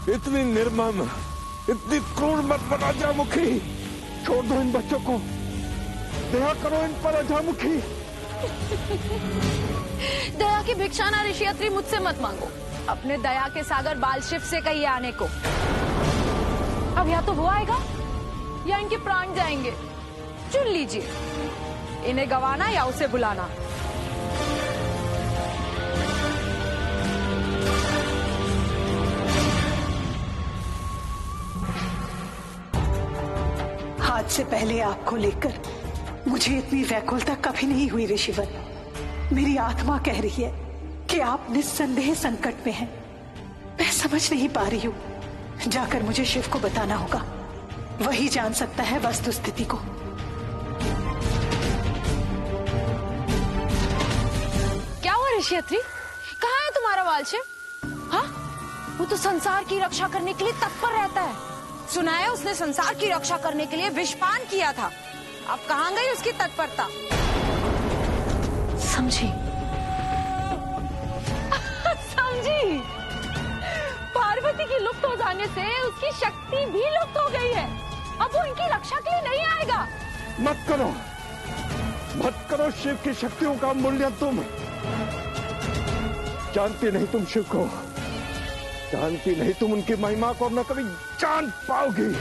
इतनी निर्मम, इतनी क्रूर मत बना अजामुखी। छोड़ दो इन बच्चों को, दया करो इन पर अजामुखी। दया की भिक्षा ना ऋषियत्री मुझसे मत मांगो, अपने दया के सागर बालशिव से कहिए आने को। अब या तो वो आएगा या इनके प्राण जाएंगे, चुन लीजिए, इन्हें गवाना या उसे बुलाना। आज से पहले आपको लेकर मुझे इतनी व्याकुलता कभी नहीं हुई ऋषिवर। मेरी आत्मा कह रही है कि आप निस्संदेह संकट में हैं। मैं समझ नहीं पा रही हूँ। जाकर मुझे शिव को बताना होगा, वही जान सकता है वस्तु स्थिति को। क्या हुआ ऋषियत्री, कहाँ है तुम्हारा बालशिव? हाँ, वो तो संसार की रक्षा करने के लिए तत्पर रहता है। सुना है उसने संसार की रक्षा करने के लिए विषपान किया था। अब कहाँ गई उसकी तत्परता? समझी? समझी। पार्वती की लुप्त हो जाने से उसकी शक्ति भी लुप्त हो गई है। अब वो इनकी रक्षा के लिए नहीं आएगा। मत करो शिव की शक्तियों का मूल्य। तुम जानती नहीं, तुम शिव को जानती नहीं, तुम उनकी महिमा को न कभी जान पाओगी।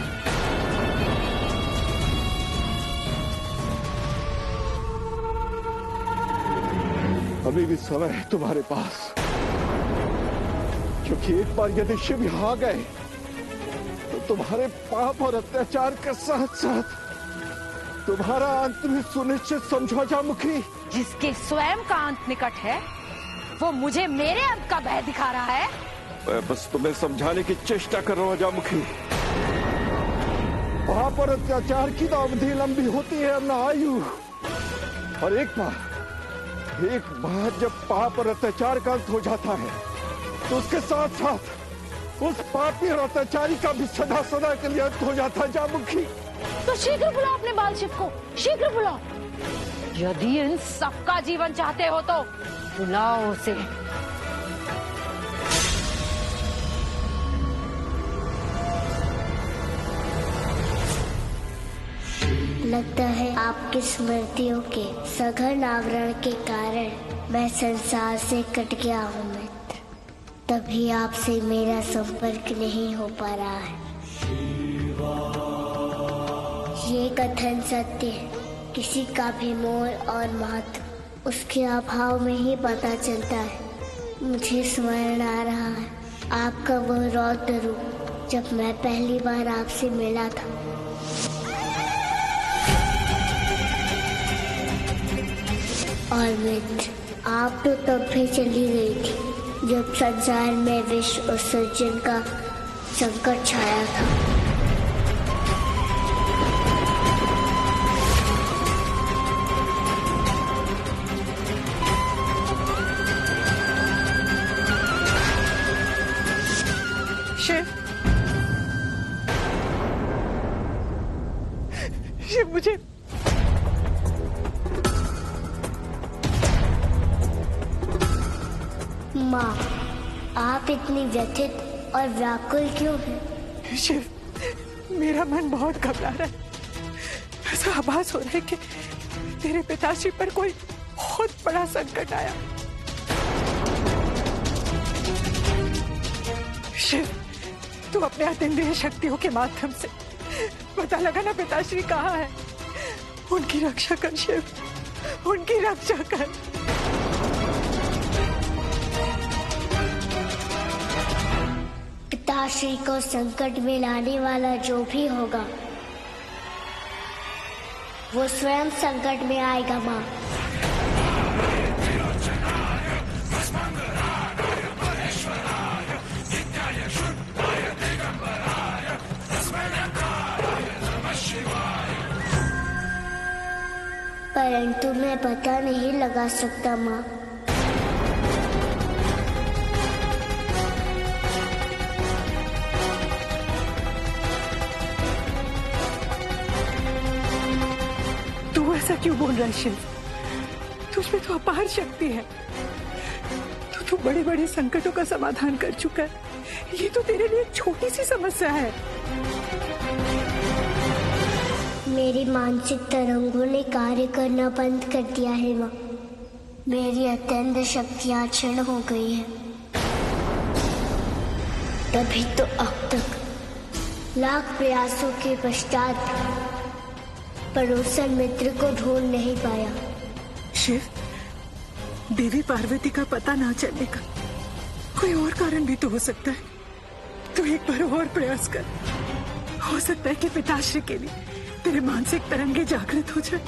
अभी भी समय है तुम्हारे पास, क्योंकि एक बार यदि शिव यहां आ गए तो तुम्हारे पाप और अत्याचार के साथ साथ तुम्हारा अंत भी सुनिश्चित समझो अजामुखी। जिसके स्वयं का अंत निकट है वो मुझे मेरे अंत का भय दिखा रहा है। मैं बस तुम्हें समझाने की चेष्टा कर रहा हूं अजामुखी। पाप और अत्याचार की तो अवधि लंबी होती है न आयु। और एक बार जब पाप और अत्याचार का अंत हो जाता है तो उसके साथ साथ उस पापी और अत्याचारी का भी सदा सदा के लिए अंत हो जाता है अजामुखी। तो शीघ्र बुलाओ अपने बालशिव को, शीघ्र बुलाओ। यदि इन सबका जीवन चाहते हो तो बुलाओ उसे। लगता है आपकी स्मृतियों के सघन आवरण के कारण मैं संसार से कट गया हूँ मित्र, तभी आपसे मेरा संपर्क नहीं हो पा रहा है। ये कथन सत्य है, किसी का भी मोल और महत्व उसके अभाव में ही पता चलता है। मुझे स्मरण आ रहा है आपका वह रौद्र रूप जब मैं पहली बार आपसे मिला था। और मित्र, आप तो तब भी चली गई थी जब संसार में विश्व उत्सर्जन का संकट छाया था। शिव मुझे माँ, आप इतनी व्यथित और व्याकुल क्यों हैं? शिव, मेरा मन बहुत घबरा रहा है। ऐसा आभास हो रहा है कि तेरे पिताश्री पर कोई बहुत बड़ा संकट आया। शिव, तू अपने अतीन्द्रिय शक्तियों के माध्यम से पता लगाना पिताश्री कहाँ है। उनकी रक्षा कर शिव, उनकी रक्षा कर। पिताश्री को संकट में लाने वाला जो भी होगा वो स्वयं संकट में आएगा माँ। परंतु मैं पता नहीं लगा सकता माँ। ऐसा क्यों बोल रहा है शिव? तुझमें तो अपार शक्ति है। तू तू बड़े बड़े संकटों का समाधान कर चुका है। ये तो तेरे लिए छोटी सी समस्या है। मेरी मानसिक तरंगों ने कार्य करना बंद कर दिया है माँ। मेरी अत्यंत शक्तियाँ क्षीण हो गई है। तभी तो अब तक लाख प्रयासों के पश्चात पड़ोसन मित्र को ढूंढ नहीं पाया। शिव, देवी पार्वती का पता ना चलने का कोई और कारण भी तो हो सकता है। तू एक बार और प्रयास कर। हो सकता है कि पिताश्री के लिए तेरे मानसिक तरंगे जागृत हो जाए।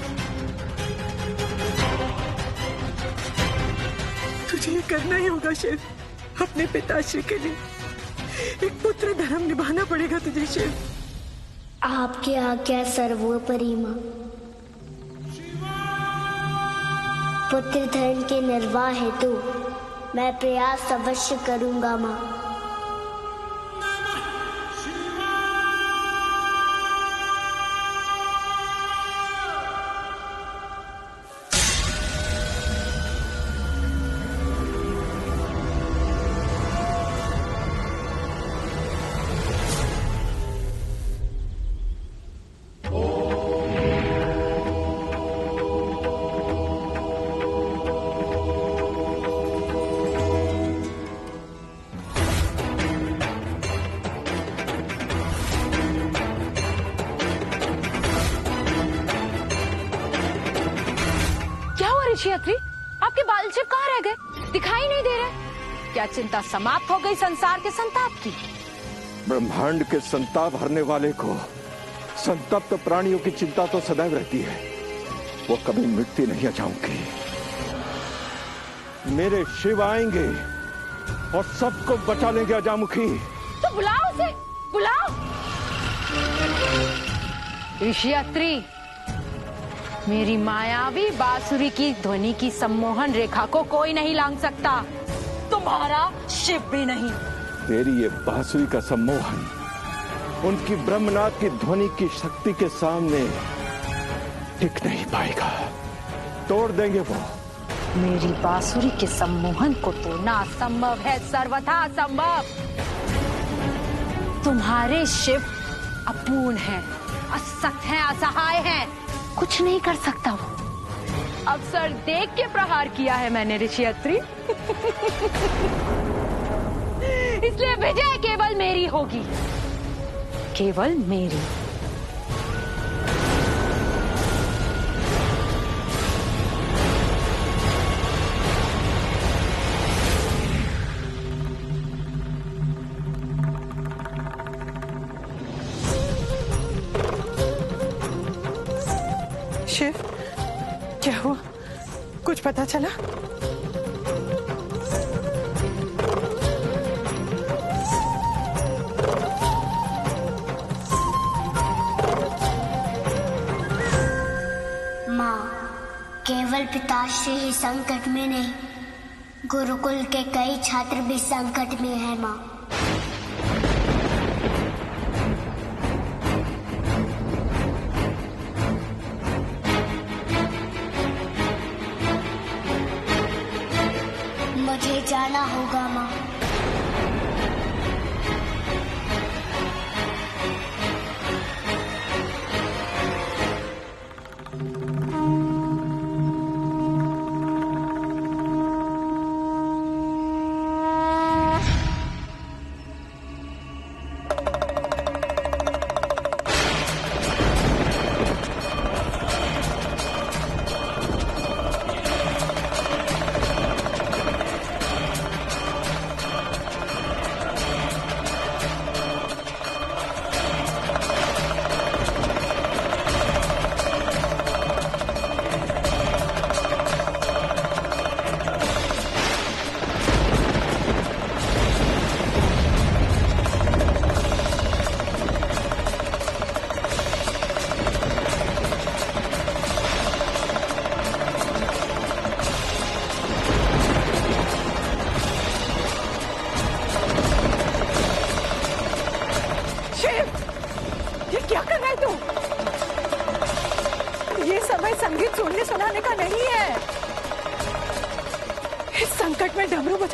तुझे ये करना ही होगा शिव। अपने पिताश्री के लिए एक पुत्र धर्म निभाना पड़ेगा तुझे शिव। आपकी आज्ञा सर्वोपरि माँ। पुत्र धर्म के निर्वाह हेतु मैं प्रयास अवश्य करूंगा माँ। ऋषियत्री, आपके बाल शिव कहाँ रह गए? दिखाई नहीं दे रहे। क्या चिंता समाप्त हो गई संसार के संताप की? ब्रह्मांड के संताप हरने वाले को संतप्त प्राणियों की चिंता तो सदैव रहती है। वो कभी मिटती नहीं जाऊंगी। मेरे शिव आएंगे और सबको बचा लेंगे अजामुखी। तो बुलाओ उसे, बुलाओ। ऋषियत्री, मेरी मायावी बांसुरी की ध्वनि की सम्मोहन रेखा को कोई नहीं लांघ सकता, तुम्हारा शिव भी नहीं। तेरी ये बांसुरी का सम्मोहन उनकी ब्रह्मनाथ की ध्वनि की शक्ति के सामने टिक नहीं पाएगा। तोड़ देंगे वो। मेरी बांसुरी के सम्मोहन को तोड़ना असंभव है, सर्वथा असंभव। तुम्हारे शिव अपूर्ण हैं, असक्त हैं, असहाय हैं, कुछ नहीं कर सकता वो। अवसर देख के प्रहार किया है मैंने ऋषियत्री। इसलिए विजय केवल मेरी होगी, केवल मेरी। शिव, क्या हुआ? कुछ पता चला? माँ, केवल पिताश्री ही संकट में नहीं, गुरुकुल के कई छात्र भी संकट में हैं माँ। मुझे जाना होगा माँ।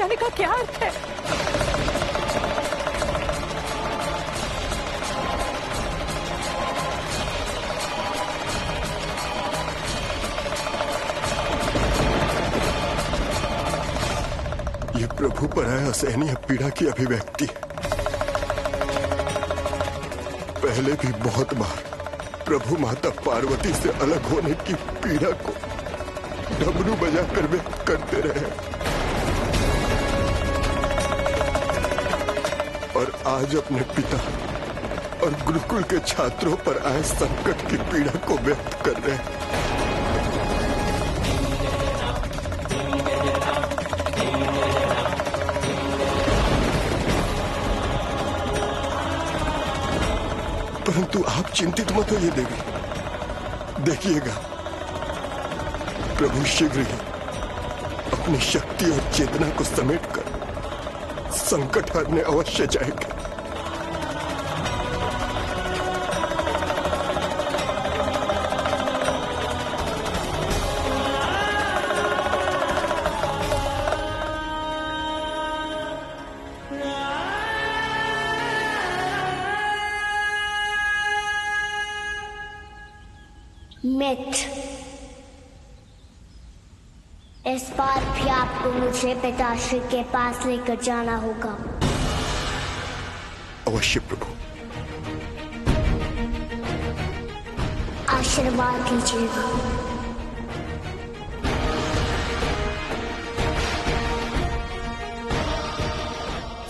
जाने का क्या अर्थ है? ये प्रभु पर आया असहनीय पीड़ा की अभिव्यक्ति। पहले भी बहुत बार प्रभु माता पार्वती से अलग होने की पीड़ा को डमरू बजाकर व्यक्त करते रहे, और आज अपने पिता और गुरुकुल के छात्रों पर आए संकट की पीड़ा को व्यक्त कर रहे हैं। परंतु आप चिंतित मत होइए देवी, देखिएगा प्रभु शीघ्र ही अपनी शक्ति और चेतना को समेटकर संकट हरने अवश्य जाएंगे। मिथ, इस बार भी आपको मुझे पिताश्री के पास लेकर जाना होगा। अवश्य प्रभु। आशीर्वाद दीजिएगा।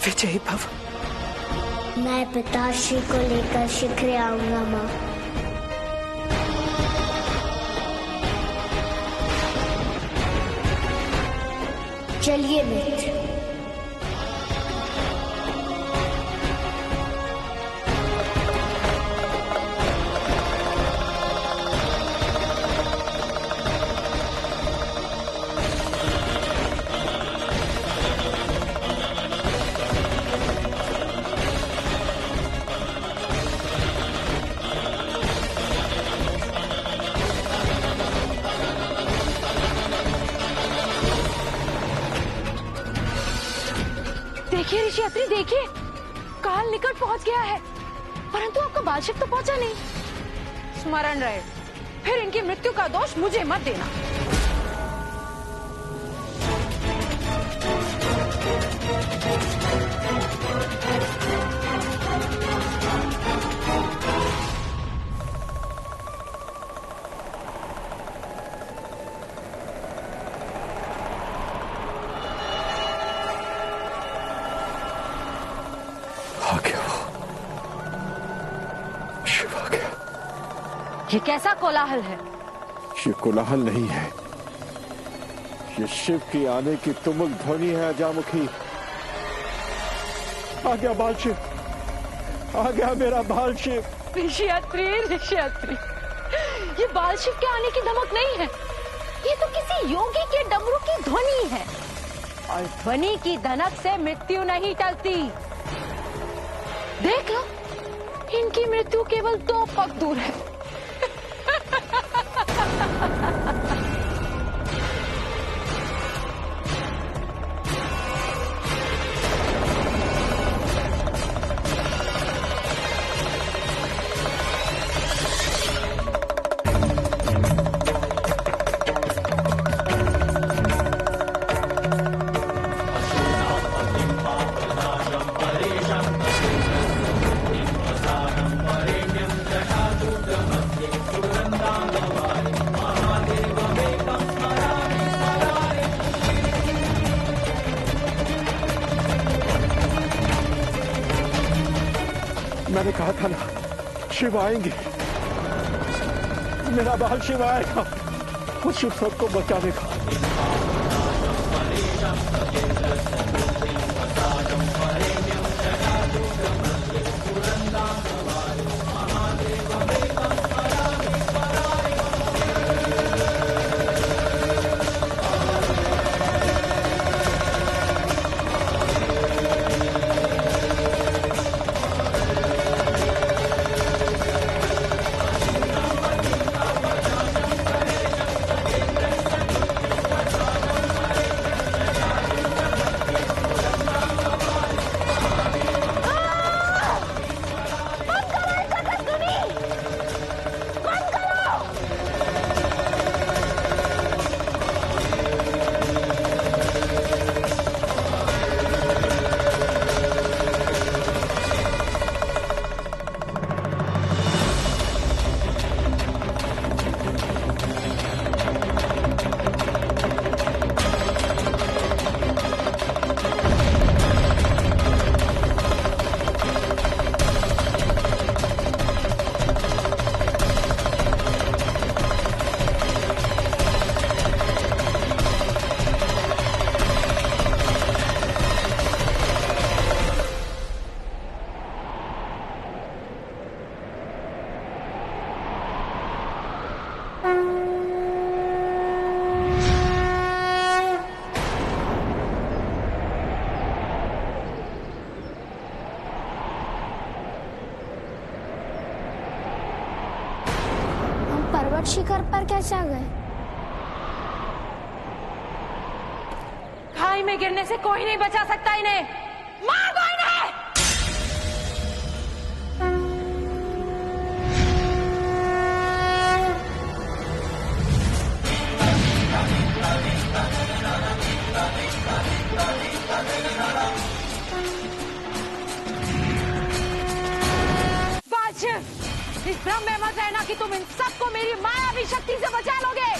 विजयी भव। मैं पिताश्री को लेकर शीघ्र आऊंगा माँ। चलिए मित्र। देखिए ऋषियात्री, देखिए काल निकट पहुंच गया है, परंतु आपका बालशिव तो पहुंचा नहीं। स्मरण रहे, फिर इनकी मृत्यु का दोष मुझे मत देना। आ गया वो, शिव आ गया। ये कैसा कोलाहल है? ये कोलाहल नहीं है, ये शिव की आने की तुमुक ध्वनि है अजामुखी। आ गया बाल शिव, आ गया मेरा बाल शिव। ऋषियात्री, ऋषियात्री, ये बालशिव के आने की धमक नहीं है, ये तो किसी योगी के डमरू की ध्वनि है, और ध्वनि की धनक से मृत्यु नहीं टलती। देख लो, इनकी मृत्यु केवल 2 पग दूर है। मैंने कहा था ना, शिव आएंगे, मेरा बाल शिव आएगा, वो शिव सबको बचाने का। शिखर पर कैसे आ गए? खाई में गिरने से कोई नहीं बचा सकता इन्हें। मार दो इन्हें। इस भ्रम में मत रहना कि तुम इन सबको मेरी मायावी शक्ति से बचा लोगे।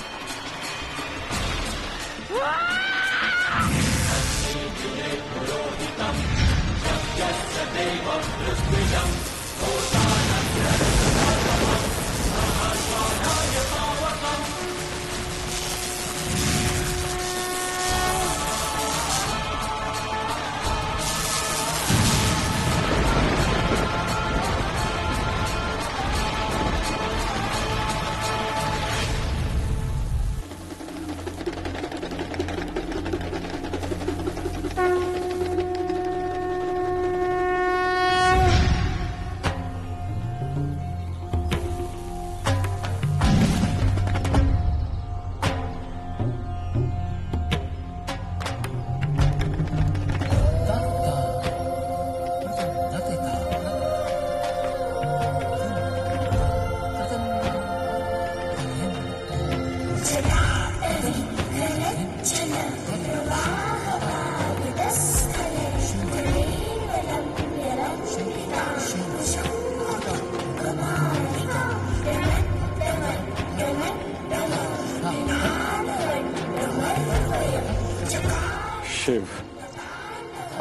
शिव,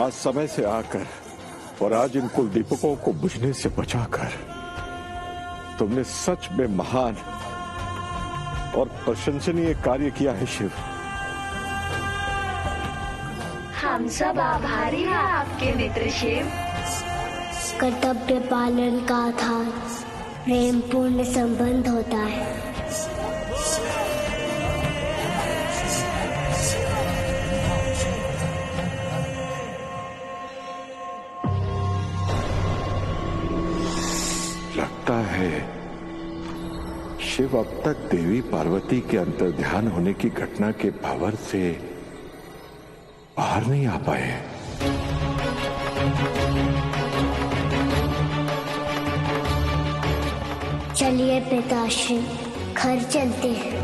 आज समय से आकर और आज इन कुल दीपकों को बुझने से बचाकर तुमने सच में महान और प्रशंसनीय कार्य किया है शिव। हम सब आभारी हैं आपके मित्र शिव। कर्तव्य पालन का था प्रेम पूर्ण संबंध होता है। लगता है शिव अब तक देवी पार्वती के अंतर्ध्यान होने की घटना के भंवर से बाहर नहीं आ पाए। चलिए पिताश्री, घर चलते हैं।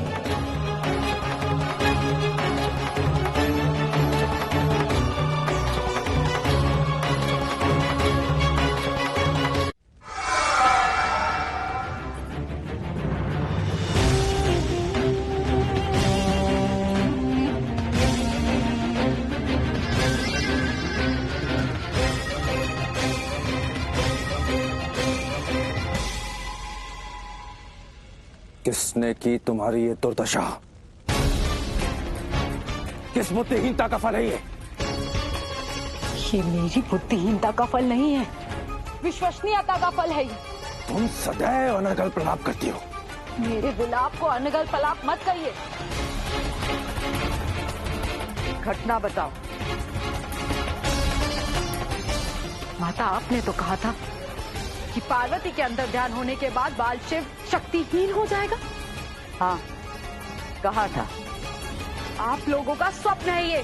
किसने की तुम्हारी ये दुर्दशा? किस बुद्धिहीनता का फल है ये? ये मेरी बुद्धिहीनता का फल नहीं है, विश्वसनीयता का फल है ये। तुम सदैव अनर्गल प्रलाप करती हो। मेरे विलाप को अनर्गल प्रलाप मत कहिए। घटना बताओ। माता, आपने तो कहा था कि पार्वती के अंदर ध्यान होने के बाद बाल शिव शक्तिहीन हो जाएगा। हाँ, कहा था। आप लोगों का स्वप्न है ये,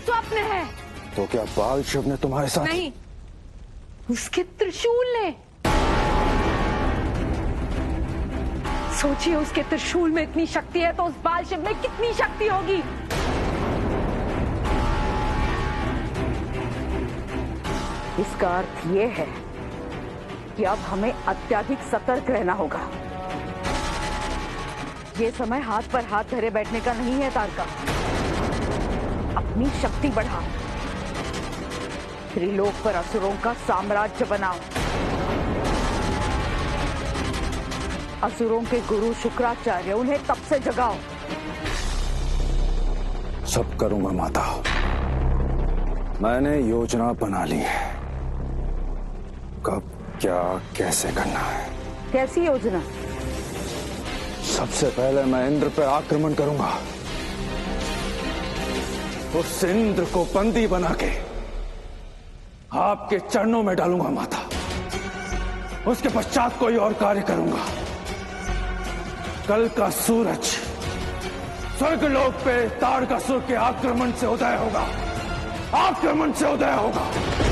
स्वप्न है। तो क्या बाल शिव ने तुम्हारे साथ? नहीं, उसके त्रिशूल ने। सोचिए, उसके त्रिशूल में इतनी शक्ति है तो उस बाल शिव में कितनी शक्ति होगी। इसका अर्थ ये है कि अब हमें अत्यधिक सतर्क रहना होगा। ये समय हाथ पर हाथ धरे बैठने का नहीं है तारका। अपनी शक्ति बढ़ाओ, त्रिलोक पर असुरों का साम्राज्य बनाओ। असुरों के गुरु शुक्राचार्य, उन्हें तब से जगाओ। सब करूंगा माता। मैंने योजना बना ली है, कब क्या कैसे करना है। कैसी योजना? सबसे पहले मैं इंद्र पर आक्रमण करूंगा। उस इंद्र को बंदी बना के आपके चरणों में डालूंगा माता। उसके पश्चात कोई और कार्य करूंगा। कल का सूरज स्वर्गलोक पे तारकासुर के आक्रमण से उदय होगा, आक्रमण से उदय होगा।